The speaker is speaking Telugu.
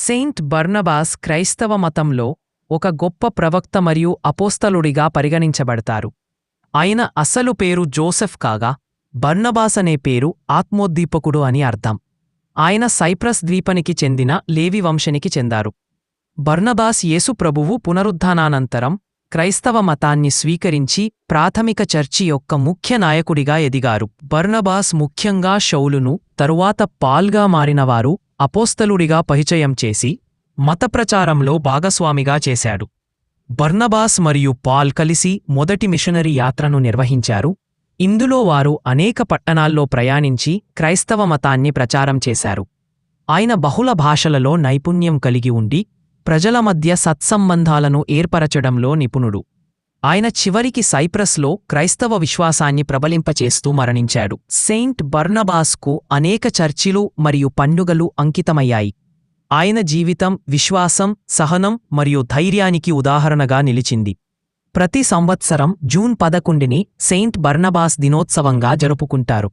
సెయింట్ బర్నబాస్ క్రైస్తవ మతంలో ఒక గొప్ప ప్రవక్త మరియు అపోస్తలుడిగా పరిగణించబడతారు. ఆయన అసలు పేరు జోసెఫ్ కాగా, బర్నబాస్ అనే పేరు ఆత్మోద్దీపకుడు అని అర్థం. ఆయన సైప్రస్ ద్వీపానికి చెందిన లేవి వంశానికి చెందారు. బర్నబాస్ యేసు ప్రభువు పునరుత్థానానంతరం క్రైస్తవ మతాన్ని స్వీకరించి ప్రాథమిక చర్చి యొక్క ముఖ్య నాయకుడిగా ఎదిగారు. బర్నబాస్ ముఖ్యంగా షౌలును, తరువాత పాల్గా మారినవారు అపోస్తలుడిగా పరిచయం చేసి మత ప్రచారంలో భాగస్వామిగా చేశాడు. బర్నబాస్ మరియు పాల్ కలిసి మొదటి మిషనరీ యాత్రను నిర్వహించారు. ఇందులో వారు అనేక పట్టణాల్లో ప్రయాణించి క్రైస్తవ మతాన్ని ప్రచారం చేశారు. ఆయన బహుళ భాషలలో నైపుణ్యం కలిగి ఉండి ప్రజల మధ్య సత్సంబంధాలను ఏర్పరచడంలో నిపుణుడు. ఆయన చివరికి సైప్రస్లో క్రైస్తవ విశ్వాసాన్ని ప్రబలింపచేస్తూ మరణించాడు. సెయింట్ బర్నబాస్కు అనేక చర్చిలు మరియు పండుగలు అంకితమయ్యాయి. ఆయన జీవితం విశ్వాసం, సహనం మరియు ధైర్యానికి ఉదాహరణగా నిలిచింది. ప్రతి సంవత్సరం జూన్ 11ని సెయింట్ బర్నబాస్ దినోత్సవంగా జరుపుకుంటారు.